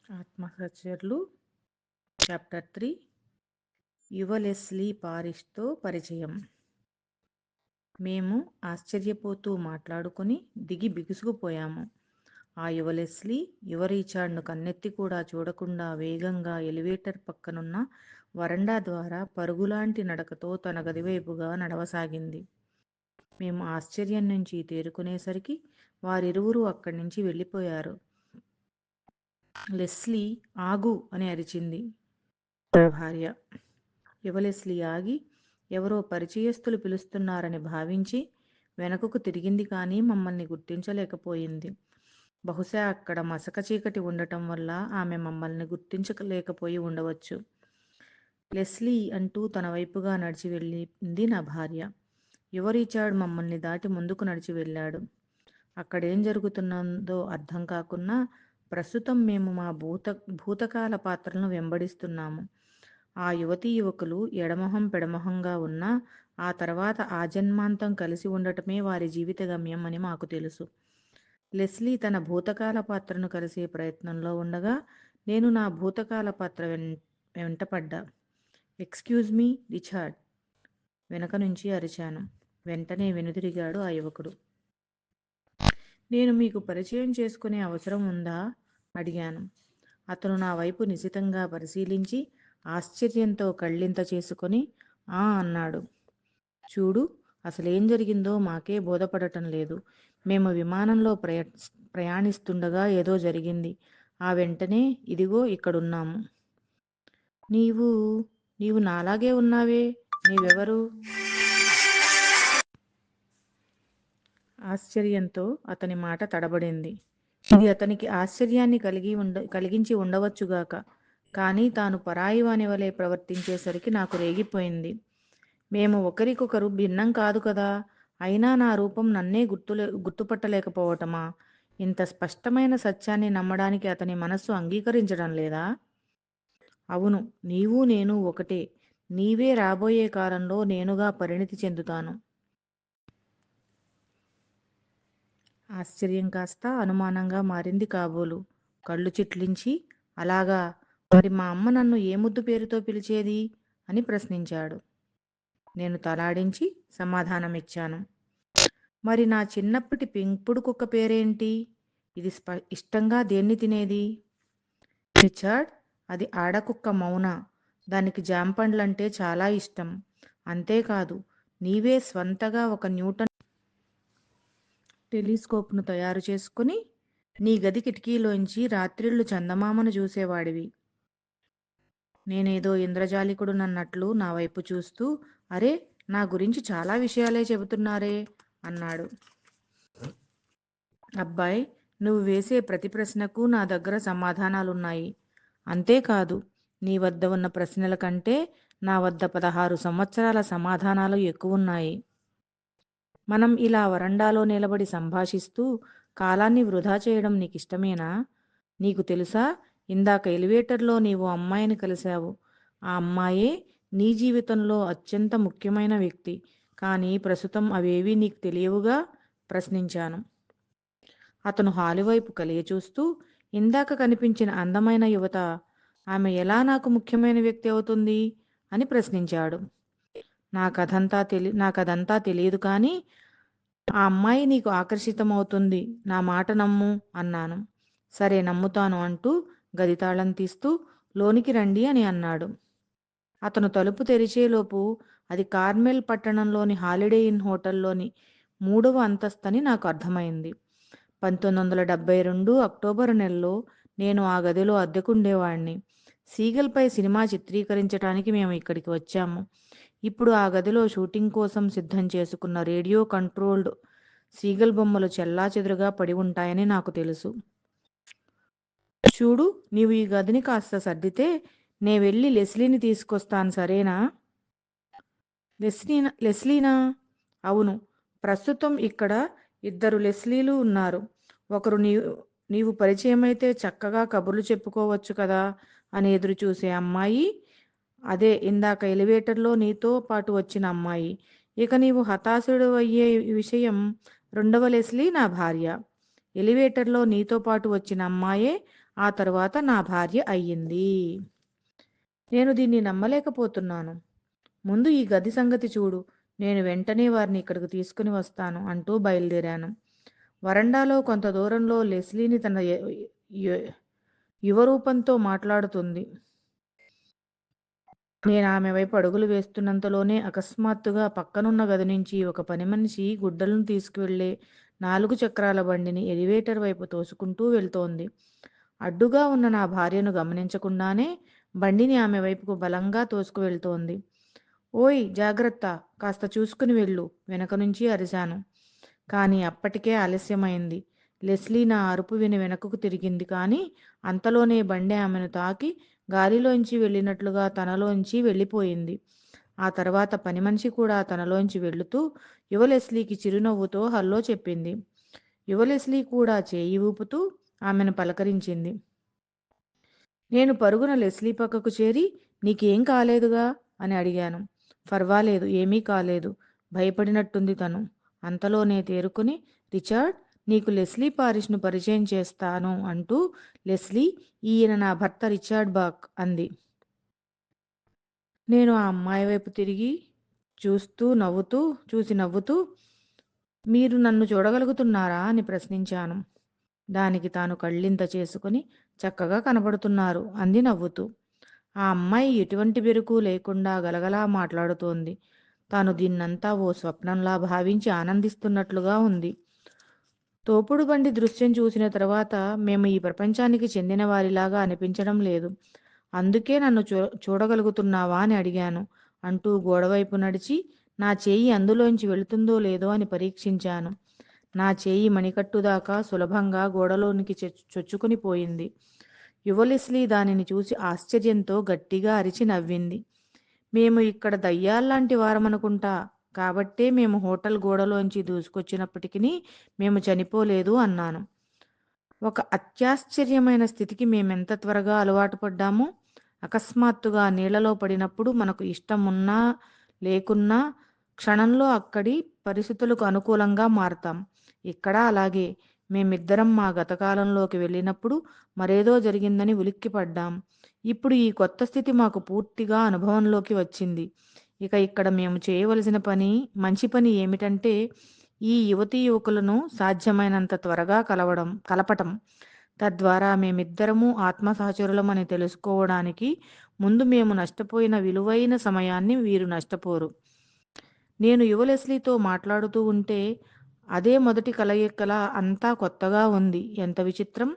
ఆత్మహత్యలు చాప్టర్ 3 యువ లెస్లీ పారిష్తో పరిచయం. మేము ఆశ్చర్యపోతూ మాట్లాడుకుని దిగి బిగుసుకుపోయాము. ఆ యువ లెస్లీ యువ రిచార్డ్ను కన్నెత్తి కూడా చూడకుండా వేగంగా ఎలివేటర్ పక్కనున్న వరండా ద్వారా పరుగులాంటి నడకతో తన గదివైపుగా నడవసాగింది. మేము ఆశ్చర్యం నుంచి తేరుకునేసరికి వారిరువురూ అక్కడి నుంచి వెళ్ళిపోయారు. లెస్లీ ఆగు అని అరిచింది భార్య. యువ లెస్లీ ఆగి ఎవరో పరిచయస్తులు పిలుస్తున్నారని భావించి వెనకకు తిరిగింది, కానీ మమ్మల్ని గుర్తించలేకపోయింది. బహుశా అక్కడ మసక చీకటి ఉండటం వల్ల ఆమె మమ్మల్ని గుర్తించలేకపోయి ఉండవచ్చు. లెస్లీ అంటూ తన వైపుగా నడిచి వెళ్ళింది నా భార్య. యువ రిచార్డ్ మమ్మల్ని దాటి ముందుకు నడిచి వెళ్ళాడు. అక్కడేం జరుగుతున్నదో అర్థం కాకున్నా ప్రస్తుతం మేము మా భూతకాల పాత్రలను వెంబడిస్తున్నాము. ఆ యువతీ యువకులు ఎడమొహం పెడమొహంగా ఉన్నా ఆ తర్వాత ఆజన్మాంతం కలిసి ఉండటమే వారి జీవిత గమ్యం అని మాకు తెలుసు. లెస్లీ తన భూతకాల పాత్రను కలిసే ప్రయత్నంలో ఉండగా నేను నా భూతకాల పాత్ర వెంటపడ్డా. ఎక్స్క్యూజ్ మీ రిచార్డ్, వెనక నుంచి అరిచాను. వెంటనే వెనుదిరిగాడు ఆ యువకుడు. నేను మీకు పరిచయం చేసుకునే అవసరం ఉందా అడిగాను. అతను నా వైపు నిశితంగా పరిశీలించి ఆశ్చర్యంతో కళ్ళింత చేసుకొని ఆ అన్నాడు. చూడు, అసలేం జరిగిందో మాకే బోధపడటం లేదు. మేము విమానంలో ప్రయాణిస్తుండగా ఏదో జరిగింది. ఆ వెంటనే ఇదిగో ఇక్కడున్నాము. నీవు నీవు నాలాగే ఉన్నావే, నీవెవరు? ఆశ్చర్యంతో అతని మాట తడబడింది. ఇది అతనికి ఆశ్చర్యాన్ని కలిగించి ఉండవచ్చుగాక, కానీ తాను పరాయివాని వలె ప్రవర్తించేసరికి నాకు రేగిపోయింది. మేము ఒకరికొకరు భిన్నం కాదు కదా, అయినా నా రూపం నన్నే గుర్తుపట్టలేకపోవటమా? ఇంత స్పష్టమైన సత్యాన్ని నమ్మడానికి అతని మనస్సు అంగీకరించడం లేదా? అవును, నీవు నేను ఒకటే. నీవే రాబోయే కాలంలో నేనుగా పరిణితి చెందుతాను. ఆశ్చర్యం కాస్త అనుమానంగా మారింది కాబోలు. కళ్ళు చిట్లించి, అలాగా, మరి మా అమ్మ నన్ను ఏ ముద్దు పేరుతో పిలిచేది అని ప్రశ్నించాడు. నేను తలాడించి సమాధానమిచ్చాను. మరి నా చిన్నప్పటి పెంపుడు కుక్క పేరేంటి? ఇది ఇష్టంగా దేన్ని తినేది? రిచర్డ్, అది ఆడకుక్క మౌన. దానికి జాంపండ్లంటే చాలా ఇష్టం. అంతేకాదు, నీవే స్వంతగా ఒక న్యూటన్ టెలిస్కోప్ను తయారు చేసుకుని నీ గది కిటికీలోంచి రాత్రిళ్ళు చందమామను చూసేవాడివి. నేనేదో ఇంద్రజాలికుడునన్నట్లు నా వైపు చూస్తూ, అరే, నా గురించి చాలా విషయాలే చెబుతున్నారే అన్నాడు. అబ్బాయ్, నువ్వు వేసే ప్రతి ప్రశ్నకు నా దగ్గర సమాధానాలున్నాయి. అంతేకాదు, నీ వద్ద ఉన్న ప్రశ్నల కంటే నా వద్ద 16 సంవత్సరాల సమాధానాలు ఎక్కువున్నాయి. మనం ఇలా వరండాలో నిలబడి సంభాషిస్తూ కాలాన్ని వృధా చేయడం నీకిష్టమేనా? నీకు తెలుసా, ఇందాక ఎలివేటర్లో నీవు అమ్మాయిని కలిశావు. ఆ అమ్మాయే నీ జీవితంలో అత్యంత ముఖ్యమైన వ్యక్తి. కానీ ప్రస్తుతం అవేవీ నీకు తెలియవుగా? ప్రశ్నించాను. అతను హాలు వైపు కలియ చూస్తూ, ఇందాక కనిపించిన అందమైన యువత, ఆమె ఎలా నాకు ముఖ్యమైన వ్యక్తి అవుతుంది అని ప్రశ్నించాడు. నాకదంతా తెలియదు, కానీ ఆ అమ్మాయి నీకు ఆకర్షితమవుతుంది. నా మాట నమ్ము అన్నాను. సరే, నమ్ముతాను అంటూ గది తాళం తీస్తూ లోనికి రండి అని అన్నాడు. అతను తలుపు తెరిచేలోపు అది కార్మెల్ పట్టణంలోని హాలిడే ఇన్ హోటల్లోని 3వ అంతస్తని నాకు అర్థమైంది. 1972 అక్టోబరు నెలలో నేను ఆ గదిలో అద్దెకుండేవాణ్ణి. సీగల్పై సినిమా చిత్రీకరించడానికి మేము ఇక్కడికి వచ్చాము. ఇప్పుడు ఆ గదిలో షూటింగ్ కోసం సిద్ధం చేసుకున్న రేడియో కంట్రోల్డ్ సీగల్ బొమ్మలు చెల్లాచెదురుగా పడి ఉంటాయని నాకు తెలుసు. చూడు, నీవు ఈ గదిని కాస్త సర్దితే నే వెళ్ళి లెస్లీని తీసుకొస్తాను, సరేనా? లెస్లీనా? అవును, ప్రస్తుతం ఇక్కడ 2 లెస్లీలు ఉన్నారు. ఒకరు నీవు పరిచయమైతే చక్కగా కబుర్లు చెప్పుకోవచ్చు కదా అని ఎదురు చూసే అమ్మాయి, అదే ఇందాక ఎలివేటర్లో నీతో పాటు వచ్చిన అమ్మాయి. ఇక నీవు హతాశుడు అయ్యే విషయం, 2వ లెస్లీ నా భార్య. ఎలివేటర్లో నీతో పాటు వచ్చిన అమ్మాయే ఆ తరువాత నా భార్య అయ్యింది. నేను దీన్ని నమ్మలేకపోతున్నాను. ముందు ఈ గది సంగతి చూడు. నేను వెంటనే వారిని ఇక్కడికి తీసుకుని వస్తాను అంటూ బయలుదేరాను. వరండాలో కొంత దూరంలో లెస్లీని తన య యువరూపంతో మాట్లాడుతుంది. నేను ఆమె వైపు అడుగులు వేస్తున్నంతలోనే అకస్మాత్తుగా పక్కనున్న గది నుంచి ఒక పనిమనిషి గుడ్డలను తీసుకువెళ్ళే 4 చక్రాల బండిని ఎలివేటర్ వైపు తోసుకుంటూ వెళ్తోంది. అడ్డుగా ఉన్న నా భార్యను గమనించకుండానే బండిని ఆమె వైపుకు బలంగా తోసుకువెళ్తోంది. ఓయ్! జాగ్రత్త! కాస్త చూసుకుని వెళ్ళు వెనక నుంచి అరిశాను. కానీ అప్పటికే ఆలస్యమైంది. లెస్లీ నా అరుపు విని వెనక్కు తిరిగింది కానీ అంతలోనే బండి ఆమెను తాకి గాలిలోంచి వెళ్ళినట్లుగా తనలోంచి వెళ్ళిపోయింది. ఆ తర్వాత పనిమనిషి కూడా తనలోంచి వెళుతూ యువ లెస్లీకి చిరునవ్వుతో హల్లో చెప్పింది. యువ లెస్లీ కూడా చేయి ఊపుతూ ఆమెను పలకరించింది. నేను పరుగున లెస్లీ పక్కకు చేరి నీకేం కాలేదుగా అని అడిగాను. ఫర్వాలేదు, ఏమీ కాలేదు భయపడినట్టుంది తను. అంతలోనే తేరుకుని రిచర్డ్, నీకు లెస్లీ పారిష్ను పరిచయం చేస్తాను అంటూ లెస్లీ, ఈయన నా భర్త రిచర్డ్ బాక్ అంది. నేను ఆ అమ్మాయి వైపు తిరిగి చూసి నవ్వుతూ మీరు నన్ను చూడగలుగుతున్నారా అని ప్రశ్నించాను. దానికి తాను కళ్ళింత చేసుకుని చక్కగా కనబడుతున్నారు అంది నవ్వుతూ. ఆ అమ్మాయి ఎటువంటి బెరుకు లేకుండా గలగలా మాట్లాడుతోంది. తాను దీన్నంతా ఓ స్వప్నంలా భావించి ఆనందిస్తున్నట్లుగా ఉంది. తోపుడు బండి దృశ్యం చూసిన తర్వాత మేము ఈ ప్రపంచానికి చెందిన వారిలాగా అనిపించడం లేదు. అందుకే నన్ను చూడగలుగుతున్నావా అని అడిగాను అంటూ గోడవైపు నడిచి నా చేయి అందులోంచి వెళుతుందో లేదో అని పరీక్షించాను. నా చేయి మణికట్టుదాకా సులభంగా గోడలోనికి చొచ్చుకుని పోయింది. యువలిస్లీ దానిని చూసి ఆశ్చర్యంతో గట్టిగా అరిచి నవ్వింది. మేము ఇక్కడ దయ్యాల్లాంటి వారమనుకుంటా, కాబట్టే మేము హోటల్ గోడలోంచి దూసుకొచ్చినప్పటికీ మేము చనిపోలేదు అన్నాను. ఒక అత్యాశ్చర్యమైన స్థితికి మేమెంత త్వరగా అలవాటు పడ్డామో. అకస్మాత్తుగా నీళ్లలో పడినప్పుడు మనకు ఇష్టం ఉన్నా లేకున్నా క్షణంలో అక్కడి పరిస్థితులకు అనుకూలంగా మారతాం. ఇక్కడ అలాగే మేమిద్దరం మా గతకాలంలోకి వెళ్ళినప్పుడు మరేదో జరిగిందని ఉలిక్కిపడ్డాం. ఇప్పుడు ఈ కొత్త స్థితి మాకు పూర్తిగా అనుభవంలోకి వచ్చింది. ఇక ఇక్కడ మేము చేయవలసిన మంచి పని ఏమిటంటే ఈ యువతీ యువకులను సాధ్యమైనంత త్వరగా కలపటం. తద్వారా మేమిద్దరము ఆత్మ సహచరులమని తెలుసుకోవడానికి ముందు మేము నష్టపోయిన విలువైన సమయాన్ని వీరు నష్టపోరు. నేను యువ లెస్లీతో మాట్లాడుతూ ఉంటే అదే మొదటి కలయికల అంతా కొత్తగా ఉంది. ఎంత విచిత్రం!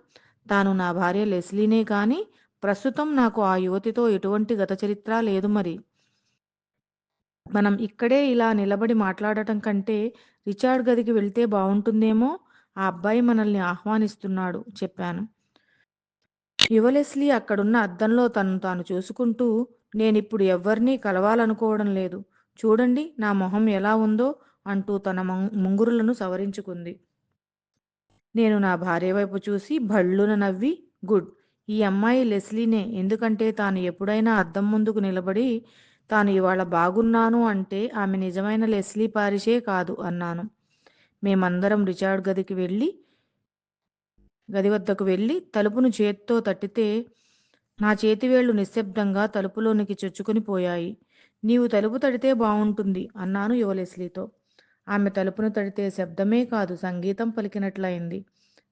తాను నా భార్య లెస్లీనే కానీ ప్రస్తుతం నాకు ఆ యువతితో ఎటువంటి గత చరిత్ర లేదు మరి. మనం ఇక్కడే ఇలా నిలబడి మాట్లాడటం కంటే రిచార్డ్ గదికి వెళ్తే బావుంటుందేమో. ఆ అబ్బాయి మనల్ని ఆహ్వానిస్తున్నాడు చెప్పాను. యువలెస్లీ అక్కడున్న అద్దంలో తనను తాను చూసుకుంటూ నేనిప్పుడు ఎవ్వరినీ కలవాలనుకోవడం లేదు. చూడండి నా మొహం ఎలా ఉందో అంటూ తన ముంగురులను సవరించుకుంది. నేను నా భార్య వైపు చూసి భళ్ళున నవ్వి గుడ్, ఈ అమ్మాయి లెస్లీనే. ఎందుకంటే తాను ఎప్పుడైనా అద్దం ముందుకు నిలబడి తాను ఇవాళ బాగున్నాను అంటే ఆమె నిజమైన లెస్లీ పారిషే కాదు అన్నాను. మేమందరం రిచార్డ్ గది వద్దకు వెళ్ళి తలుపును చేత్తో తట్టితే నా చేతివేళ్లు నిశ్శబ్దంగా తలుపులోనికి చొచ్చుకుని పోయాయి. నీవు తలుపు తడితే బావుంటుంది అన్నాను యువలెస్లీతో. ఆమె తలుపును తడితే శబ్దమే కాదు సంగీతం పలికినట్లయింది.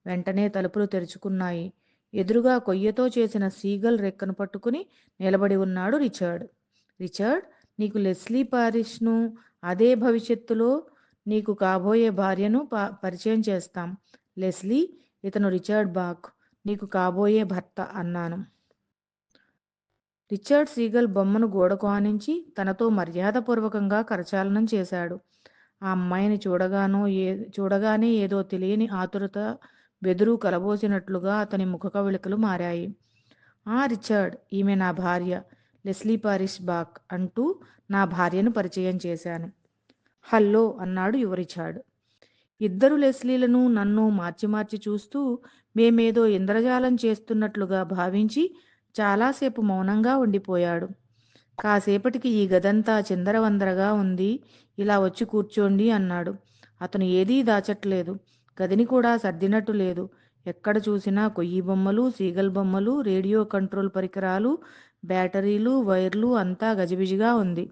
వెంటనే తలుపులు తెరుచుకున్నాయి. ఎదురుగా కొయ్యతో చేసిన సీగల్ రెక్కను పట్టుకుని నిలబడి ఉన్నాడు రిచర్డ్. రిచర్డ్, నీకు లెస్లీ పారిష్ను, అదే భవిష్యత్తులో నీకు కాబోయే భార్యను పరిచయం చేస్తాం. లెస్లీ, ఇతను రిచర్డ్ బాక్, నీకు కాబోయే భర్త అన్నాను. రిచర్డ్ సీగల్ బొమ్మను గోడకు ఆనించి తనతో మర్యాదపూర్వకంగా కరచాలనం చేశాడు. ఆ అమ్మాయిని చూడగానే ఏదో తెలియని ఆతురత, బెదురు కలబోసినట్లుగా అతని ముఖకవళికలు మారాయి. ఆ రిచర్డ్, ఈమె నా భార్య లెస్లీ పారిష్ బాక్ అంటూ నా భార్యను పరిచయం చేశాను. హల్లో అన్నాడు యువ రిచర్డ్. ఇద్దరు లెస్లీలను నన్ను మార్చి మార్చి చూస్తూ మేమేదో ఇంద్రజాలం చేస్తున్నట్లుగా భావించి చాలాసేపు మౌనంగా ఉండిపోయాడు. కాసేపటికి ఈ గదంతా చిందరవందరగా ఉంది, ఇలా వచ్చి కూర్చోండి అన్నాడు. అతను ఏదీ దాచట్లేదు, గదిని కూడా సర్దినట్టు లేదు. ఎక్కడ చూసినా కొయ్యి బొమ్మలు, సీగల్ బొమ్మలు, రేడియో కంట్రోల్ పరికరాలు, బ్యాటరీలు, వైర్లు అంతా గజిబిజిగా ఉంది.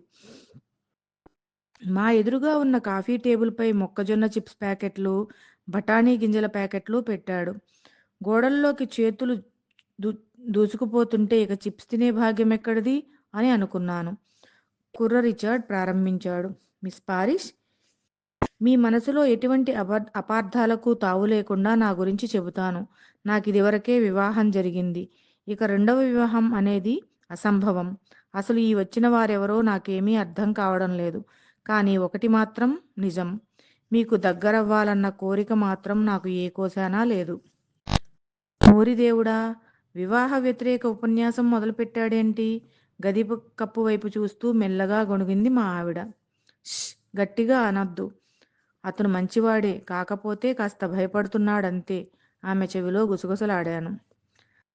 మా ఎదురుగా ఉన్న కాఫీ టేబుల్పై మొక్కజొన్న చిప్స్ ప్యాకెట్లు, బఠానీ గింజల ప్యాకెట్లు పెట్టాడు. గోడల్లోకి చేతులు దూ దూసుకుపోతుంటే ఇక చిప్స్ తినే భాగ్యం ఎక్కడిది అని అనుకున్నాను. కుర్ర రిచర్డ్ ప్రారంభించాడు. మిస్ పారిస్, మీ మనసులో ఎటువంటి అపార్థాలకు తావు లేకుండా నా గురించి చెబుతాను. నాకిదివరకే వివాహం జరిగింది. ఇక రెండవ వివాహం అనేది అసంభవం. అసలు ఈ వచ్చిన వారెవరో నాకేమీ అర్థం కావడం లేదు. కానీ ఒకటి మాత్రం నిజం. మీకు దగ్గరవ్వాలన్న కోరిక మాత్రం నాకు ఏ కోశానా లేదు. ఓరిదేవుడా! వివాహ వ్యతిరేక ఉపన్యాసం మొదలుపెట్టాడేంటి? గది కప్పు వైపు చూస్తూ మెల్లగా గొణుగింది మా ఆవిడ. ష్! గట్టిగా అనొద్దు. అతను మంచివాడే, కాకపోతే కాస్త భయపడుతున్నాడంతే. ఆమె చెవిలో గుసగుసలాడాను.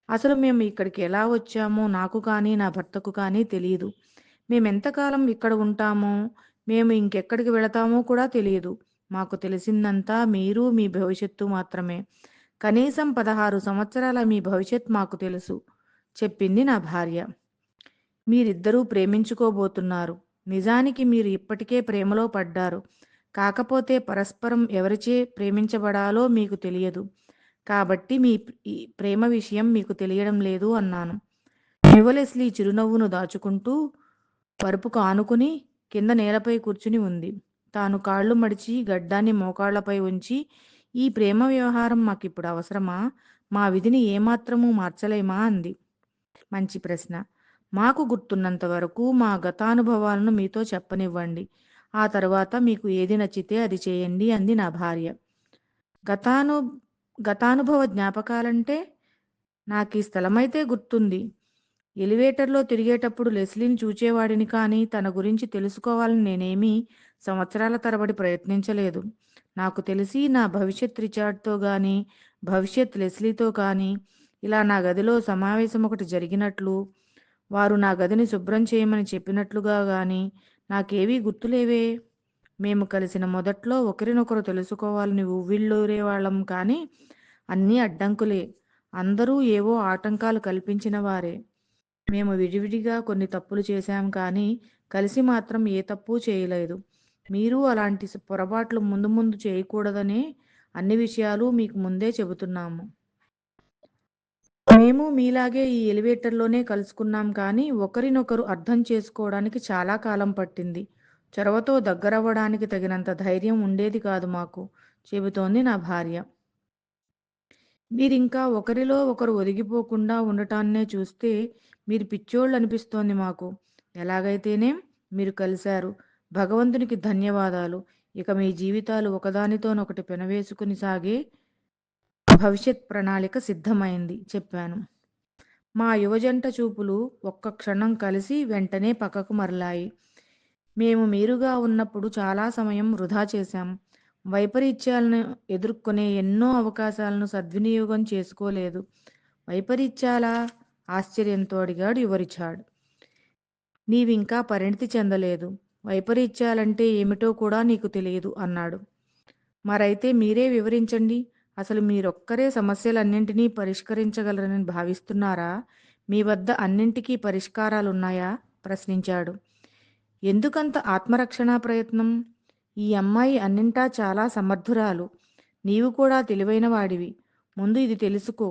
అసలు మేము ఇక్కడికి ఎలా వచ్చామో నాకు కానీ నా భర్తకు కానీ తెలియదు. మేమెంతకాలం ఇక్కడ ఉంటామో, మేము ఇంకెక్కడికి వెళతామో కూడా తెలియదు. మాకు తెలిసిందంతా మీరు, మీ భవిష్యత్తు మాత్రమే. కనీసం 16 సంవత్సరాల మీ భవిష్యత్ మాకు తెలుసు, చెప్పింది నా భార్య. మీరిద్దరూ ప్రేమించుకోబోతున్నారు. నిజానికి మీరు ఇప్పటికే ప్రేమలో పడ్డారు. కాకపోతే పరస్పరం ఎవరిచే ప్రేమించబడాలో మీకు తెలియదు. కాబట్టి మీ ఈ ప్రేమ విషయం మీకు తెలియడం లేదు అన్నాను. యువలెస్లీ చిరునవ్వును దాచుకుంటూ పరుపుకు ఆనుకుని కింద నేలపై కూర్చుని ఉంది. తాను కాళ్ళు మడిచి గడ్డాన్ని మోకాళ్లపై ఉంచి, ఈ ప్రేమ వ్యవహారం మాకిప్పుడు అవసరమా? మా విధిని ఏమాత్రమూ మార్చలేమా అంది. మంచి ప్రశ్న. మాకు గుర్తున్నంత వరకు మా గతానుభవాలను మీతో చెప్పనివ్వండి. ఆ తరువాత మీకు ఏది నచ్చితే అది చేయండి అంది నా భార్య. గతాను గతానుభవ జ్ఞాపకాలంటే నాకీ స్థలమైతే గుర్తుంది. ఎలివేటర్లో తిరిగేటప్పుడు లెస్లీని చూచేవాడిని కానీ తన గురించి తెలుసుకోవాలని నేనేమీ సంవత్సరాల తరబడి ప్రయత్నించలేదు. నాకు తెలిసి నా భవిష్యత్ రిచార్డ్‌తో గానీ, భవిష్యత్ లెస్లీతో కానీ ఇలా నా గదిలో సమావేశం ఒకటి జరిగినట్లు, వారు నా గదిని శుభ్రం చేయమని చెప్పినట్లుగా గానీ నాకేవీ గుర్తులేవే. మేము కలిసిన మొదట్లో ఒకరినొకరు తెలుసుకోవాలని ఉవ్విళ్ళూరేవాళ్ళం కానీ అన్నీ అడ్డంకులే. అందరూ ఏవో ఆటంకాలు కల్పించిన వారే. మేము విడివిడిగా కొన్ని తప్పులు చేశాం కానీ కలిసి మాత్రం ఏ తప్పు చేయలేదు. మీరు అలాంటి పొరపాట్లు ముందు ముందు చేయకూడదనే అన్ని విషయాలు మీకు ముందే చెబుతున్నాము. మేము మీలాగే ఈ ఎలివేటర్లోనే కలుసుకున్నాం కానీ ఒకరినొకరు అర్థం చేసుకోవడానికి చాలా కాలం పట్టింది. చొరవతో దగ్గరవ్వడానికి తగినంత ధైర్యం ఉండేది కాదు మాకు, చెబుతోంది నా భార్య. మీరింకా ఒకరిలో ఒకరు ఒదిగిపోకుండా ఉండటాన్నే చూస్తే మీరు పిచ్చోళ్ళు అనిపిస్తోంది మాకు. ఎలాగైతేనేం మీరు కలిశారు. భగవంతునికి ధన్యవాదాలు. ఇక మీ జీవితాలు ఒకదానితోనొకటి పెనవేసుకుని సాగే భవిష్యత్ ప్రణాళిక సిద్ధమైంది, చెప్పాను. మా యువజంట చూపులు ఒక్క క్షణం కలిసి వెంటనే పక్కకు మరలాయి. మేము మీరుగా ఉన్నప్పుడు చాలా సమయం వృధా చేశాం. వైపరీత్యాలను ఎదుర్కొనే ఎన్నో అవకాశాలను సద్వినియోగం చేసుకోలేదు. వైపరీత్యాలా? ఆశ్చర్యంతో అడిగాడు యువ రిచార్డ్. నీవింకా పరిణితి చెందలేదు. వైపరీత్యాలంటే ఏమిటో కూడా నీకు తెలియదు అన్నాడు. మరైతే మీరే వివరించండి. అసలు మీరొక్కరే సమస్యలన్నింటినీ పరిష్కరించగలరని భావిస్తున్నారా? మీ వద్ద అన్నింటికీ పరిష్కారాలున్నాయా? ప్రశ్నించాడు. ఎందుకంత ఆత్మరక్షణా ప్రయత్నం? ఈ అమ్మాయి అన్నింటా చాలా సమర్థురాలు. నీవు కూడా తెలివైన వాడివి. ముందు ఇది తెలుసుకో.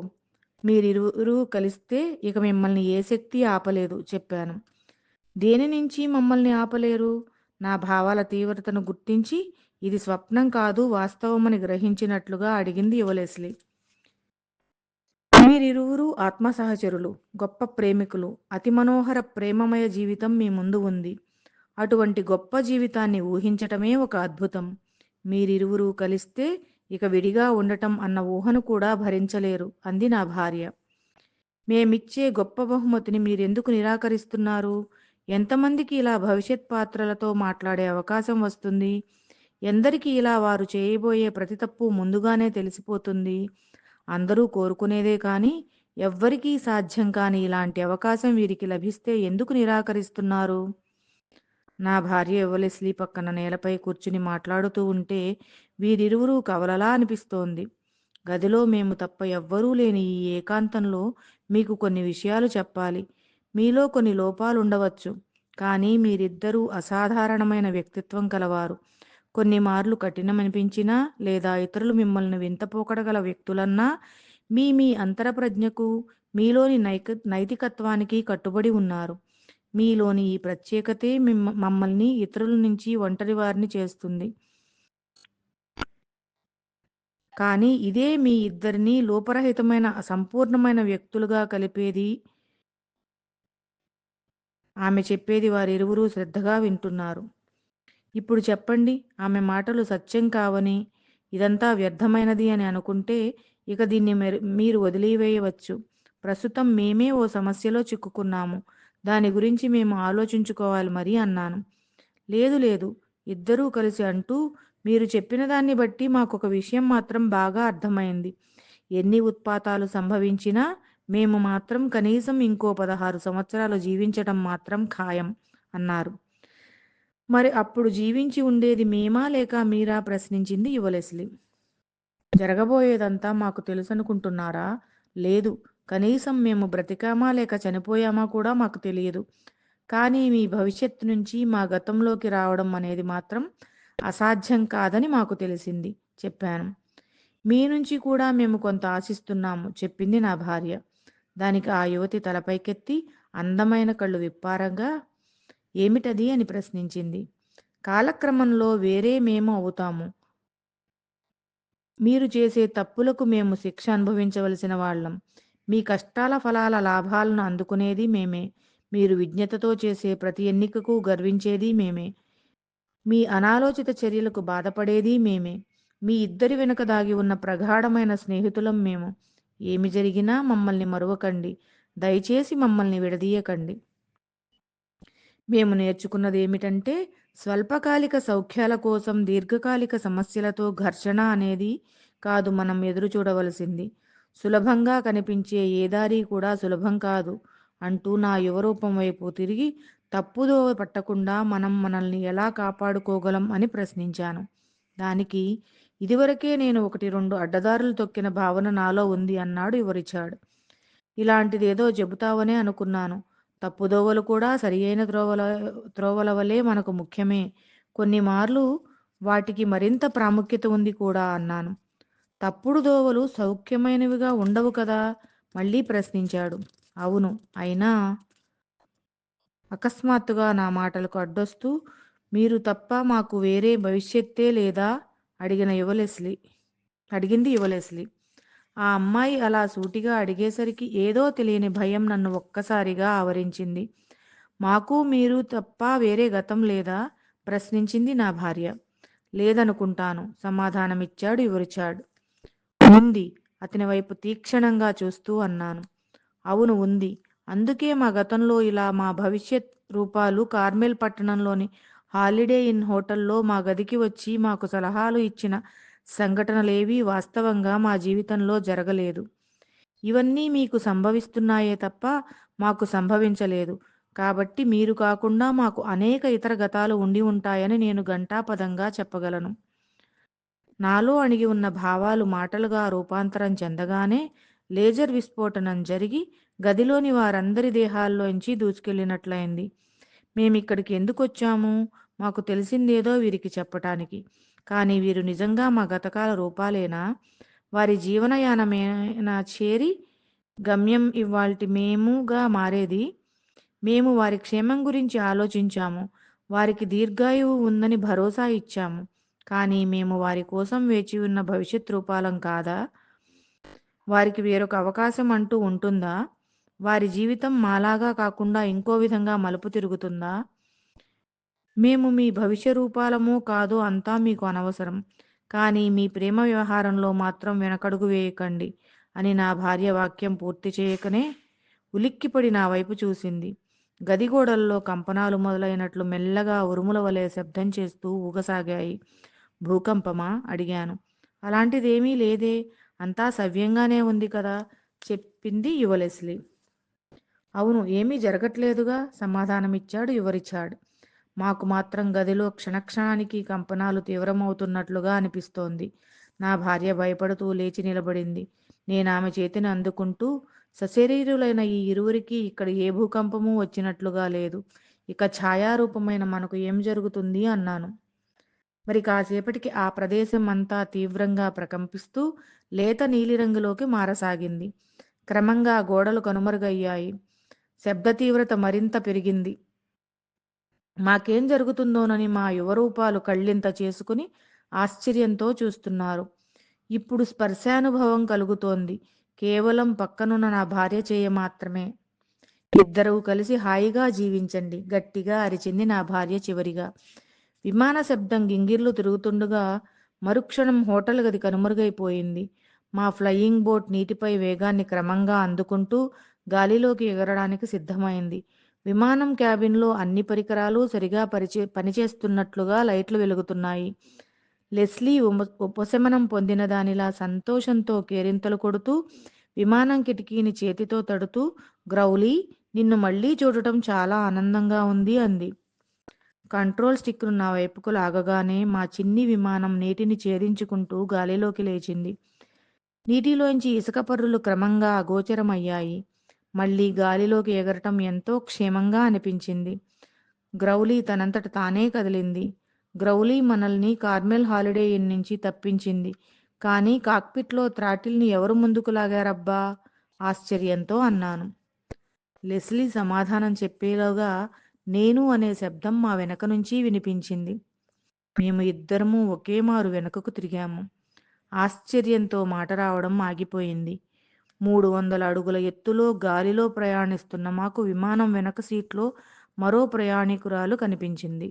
మీరిరువురూ కలిస్తే ఇక మిమ్మల్ని ఏ శక్తి ఆపలేదు, చెప్పాను. దేని నుంచి మమ్మల్ని ఆపలేరు? నా భావాల తీవ్రతను గుర్తించి ఇది స్వప్నం కాదు వాస్తవమని గ్రహించినట్లుగా అడిగింది యువలెస్లీ. మీరిరువురూ ఆత్మ సహచరులు, గొప్ప ప్రేమికులు. అతి మనోహర ప్రేమమయ జీవితం మీ ముందు ఉంది. అటువంటి గొప్ప జీవితాన్ని ఊహించటమే ఒక అద్భుతం. మీరిరువురూ కలిస్తే ఇక విడిగా ఉండటం అన్న ఊహను కూడా భరించలేరు, అంది నా భార్య. మేమిచ్చే గొప్ప బహుమతిని మీరెందుకు నిరాకరిస్తున్నారు? ఎంతమందికి ఇలా భవిష్యత్ పాత్రలతో మాట్లాడే అవకాశం వస్తుంది? ఎందరికీ ఇలా వారు చేయబోయే ప్రతి తప్పు ముందుగానే తెలిసిపోతుంది? అందరూ కోరుకునేదే కానీ ఎవ్వరికీ సాధ్యం కాని ఇలాంటి అవకాశం వీరికి లభిస్తే ఎందుకు నిరాకరిస్తున్నారు? నా భార్య యువలెస్లీ పక్కన నేలపై కూర్చుని మాట్లాడుతూ ఉంటే వీరిరువురూ కవలలా అనిపిస్తోంది. గదిలో మేము తప్ప ఎవ్వరూ లేని ఈ ఏకాంతంలో మీకు కొన్ని విషయాలు చెప్పాలి. మీలో కొన్ని లోపాలుండవచ్చు. కానీ మీరిద్దరూ అసాధారణమైన వ్యక్తిత్వం కలవారు. కొన్ని మార్లు కఠినమనిపించినా లేదా ఇతరులు మిమ్మల్ని వింతపోకడగల వ్యక్తులన్నా మీ అంతరప్రజ్ఞకు, మీలోని నైతికత్వానికి కట్టుబడి ఉన్నారు. మీలోని ఈ ప్రత్యేకతే మమ్మల్ని ఇతరుల నుంచి ఒంటరివారిని చేస్తుంది. కానీ ఇదే మీ ఇద్దరిని లోపరహితమైన సంపూర్ణమైన వ్యక్తులుగా కలిపేది. ఆమె చెప్పేది వారిరువురూ శ్రద్ధగా వింటున్నారు. ఇప్పుడు చెప్పండి, ఆమె మాటలు సత్యం కావని, ఇదంతా వ్యర్థమైనది అని అనుకుంటే ఇక దీన్ని మీరు వదిలివేయవచ్చు. ప్రస్తుతం మేమే ఓ సమస్యలో చిక్కుకున్నాము. దాని గురించి మేము ఆలోచించుకోవాలి మరి అన్నాను. లేదు లేదు, ఇద్దరూ కలిసి అంటూ, మీరు చెప్పిన దాన్ని బట్టి మాకొక విషయం మాత్రం బాగా అర్థమైంది. ఎన్ని ఉత్పాతాలు సంభవించినా మేము మాత్రం కనీసం ఇంకో 16 సంవత్సరాలు జీవించటం మాత్రం ఖాయం అన్నారు. మరి అప్పుడు జీవించి ఉండేది మేమా లేక మీరా ప్రశ్నించింది యువలెస్లీ. జరగబోయేదంతా మాకు తెలుసనుకుంటున్నారా? లేదు, కనీసం మేము బ్రతికామా లేక చనిపోయామా కూడా మాకు తెలియదు. కానీ మీ భవిష్యత్తు నుంచి మా గతంలోకి రావడం అనేది మాత్రం అసాధ్యం కాదని మాకు తెలిసింది చెప్పాను. మీ నుంచి కూడా మేము కొంత ఆశిస్తున్నాము చెప్పింది నా భార్య. దానికి ఆ యువతి తలపైకెత్తి అందమైన కళ్ళు విప్పారంగా ఏమిటది అని ప్రశ్నించింది. కాలక్రమంలో వేరే మేము అవుతాము. మీరు చేసే తప్పులకు మేము శిక్ష అనుభవించవలసిన వాళ్ళం. మీ కష్టాల ఫలాల లాభాలను అందుకునేది మేమే. మీరు విజ్ఞతతో చేసే ప్రతి ఎన్నికకు గర్వించేది మేమే. మీ అనాలోచిత చర్యలకు బాధపడేది మేమే. మీ ఇద్దరి వెనుక దాగి ఉన్న ప్రగాఢమైన స్నేహితులం మేము. ఏమి జరిగినా మమ్మల్ని మరువకండి. దయచేసి మమ్మల్ని విడదీయకండి. మేము నేర్చుకున్నది ఏమిటంటే, స్వల్పకాలిక సౌఖ్యాల కోసం దీర్ఘకాలిక సమస్యలతో ఘర్షణ అనేది కాదు మనం ఎదురు చూడవలసింది. సులభంగా కనిపించే ఏ దారి కూడా సులభం కాదు అంటూ నా యువరూపం వైపు తిరిగి, తప్పుదోవ పట్టకుండా మనం మనల్ని ఎలా కాపాడుకోగలం అని ప్రశ్నించాను. దానికి, ఇదివరకే నేను 1, 2 అడ్డదారులు తొక్కిన భావన నాలో ఉంది అన్నాడు యువరిచాడ్. ఇలాంటిదేదో చెబుతావనే అనుకున్నాను. తప్పుదోవలు కూడా సరియైన త్రోవల వలె మనకు ముఖ్యమే. కొన్ని మార్లు వాటికి మరింత ప్రాముఖ్యత ఉంది కూడా అన్నాను. తప్పుడు దోవలు సౌఖ్యమైనవిగా ఉండవు కదా? మళ్ళీ ప్రశ్నించాడు. అవును, అయినా అకస్మాత్తుగా నా మాటలకు అడ్డొస్తూ, మీరు తప్ప మాకు వేరే భవిష్యత్తే లేదా? అడిగింది యువలెస్లీ. ఆ అమ్మాయి అలా సూటిగా అడిగేసరికి ఏదో తెలియని భయం నన్ను ఒక్కసారిగా ఆవరించింది. మాకు మీరు తప్ప వేరే గతం లేదా? ప్రశ్నించింది నా భార్య. లేదనుకుంటాను సమాధానమిచ్చాడు యువరిచాడ్. ఉంది, అతని వైపు తీక్షణంగా చూస్తూ అన్నాను. అవును ఉంది. అందుకే మా గతంలో ఇలా మా భవిష్యత్ రూపాలు కార్మెల్ పట్టణంలోని హాలిడే ఇన్ హోటల్లో మా గదికి వచ్చి మాకు సలహాలు ఇచ్చిన సంఘటనలేవీ వాస్తవంగా మా జీవితంలో జరగలేదు. ఇవన్నీ మీకు సంభవిస్తున్నాయే తప్ప మాకు సంభవించలేదు. కాబట్టి మీరు కాకుండా మాకు అనేక ఇతర గతాలు ఉండి ఉంటాయని నేను ఘంటాపథంగా చెప్పగలను. నాలో అణిగి ఉన్న భావాలు మాటలుగా రూపాంతరం చెందగానే లేజర్ విస్ఫోటనం జరిగి గదిలోని వారందరి దేహాల్లోంచి దూసుకెళ్ళినట్లయింది. మేమిక్కడికి ఎందుకొచ్చాము? మాకు తెలిసిందేదో వీరికి చెప్పటానికి. కానీ వీరు నిజంగా మా గతకాల రూపాలేనా? వారి జీవనయానమేనా చేరి గమ్యం ఇవ్వాల్టి మేముగా మారేది? మేము వారి క్షేమం గురించి ఆలోచించాము. వారికి దీర్ఘాయువు ఉందని భరోసా ఇచ్చాము. కానీ మేము వారి కోసం వేచి ఉన్న భవిష్యత్ రూపాలం కాదా? వారికి వేరొక అవకాశం అంటూ ఉంటుందా? వారి జీవితం మాలాగా కాకుండా ఇంకో విధంగా మలుపు తిరుగుతుందా? మేము మీ భవిష్య రూపాలమో కాదో అంతా మీకు అనవసరం. కానీ మీ ప్రేమ వ్యవహారంలో మాత్రం వెనకడుగు వేయకండి అని నా భార్య వాక్యం పూర్తి చేయకనే ఉలిక్కిపడి నా వైపు చూసింది. గదిగోడల్లో కంపనాలు మొదలైనట్లు మెల్లగా ఉరుముల వలె శబ్దం చేస్తూ ఊగసాగాయి. భూకంపమా? అడిగాను. అలాంటిదేమీ లేదే, అంతా సవ్యంగానే ఉంది కదా చెప్పింది యువలెస్లీ. అవును, ఏమీ జరగట్లేదుగా సమాధానమిచ్చాడు యువరిచాడ్. మాకు మాత్రం గదిలో క్షణక్షణానికి కంపనాలు తీవ్రమవుతున్నట్లుగా అనిపిస్తోంది. నా భార్య భయపడుతూ లేచి నిలబడింది. నేనామె చేతిని అందుకుంటూ, సశరీరులైన ఈ ఇరువురికి ఇక్కడ ఏ భూకంపమూ వచ్చినట్లుగా లేదు. ఇక ఛాయారూపమైన మనకు ఏం జరుగుతుంది అన్నాను. మరి కాసేపటికి ఆ ప్రదేశం అంతా తీవ్రంగా ప్రకంపిస్తూ లేత నీలిరంగులోకి మారసాగింది. క్రమంగా గోడలు కనుమరుగయ్యాయి. శబ్ద తీవ్రత మరింత పెరిగింది. మాకేం జరుగుతుందోనని మా యువరూపాలు కళ్ళింత చేసుకుని ఆశ్చర్యంతో చూస్తున్నారు. ఇప్పుడు స్పర్శానుభవం కలుగుతోంది. కేవలం పక్కనున్న నా భార్య చేయ మాత్రమే. ఇద్దరూ కలిసి హాయిగా జీవించండి, గట్టిగా అరిచింది నా భార్య చివరిగా. విమాన శబ్దం గింగిర్లు తిరుగుతుండగా మరుక్షణం హోటల్ గది కనుమరుగైపోయింది. మా ఫ్లయింగ్ బోట్ నీటిపై వేగాన్ని క్రమంగా అందుకుంటూ గాలిలోకి ఎగరడానికి సిద్ధమైంది. విమానం క్యాబిన్లో అన్ని పరికరాలు సరిగా పనిచేస్తున్నట్లుగా లైట్లు వెలుగుతున్నాయి. లెస్లీ ఉపశమనం పొందిన దానిలా సంతోషంతో కేరింతలు కొడుతూ విమానం కిటికీని చేతితో తడుతూ, గ్రౌలీ, నిన్ను మళ్ళీ చూడటం చాలా ఆనందంగా ఉంది అంది. కంట్రోల్ స్టిక్ను నా వైపుకు లాగగానే మా చిన్ని విమానం నీటిని ఛేదించుకుంటూ గాలిలోకి లేచింది. నీటిలోంచి ఇసుక పర్రులు క్రమంగా అగోచరమయ్యాయి. మళ్ళీ గాలిలోకి ఎగరటం ఎంతో క్షేమంగా అనిపించింది. గ్రౌలీ తనంతట తానే కదిలింది. గ్రౌలీ మనల్ని కార్మెల్ హాలిడే ఇన్ నుంచి తప్పించింది. కానీ కాక్పిట్లో థ్రాటిల్ని ఎవరు ముందుకు లాగారబ్బా? ఆశ్చర్యంతో అన్నాను. లెస్లీ సమాధానం చెప్పేలోగా నేను అనే శబ్దం మా వెనక నుంచి వినిపించింది. మేము ఇద్దరము ఒకేమారు వెనుకకు తిరిగాము. ఆశ్చర్యంతో మాట రావడం ఆగిపోయింది. 300 అడుగుల ఎత్తులో గాలిలో ప్రయాణిస్తున్న మాకు విమానం వెనక సీట్లో మరో ప్రయాణికురాలు కనిపించింది.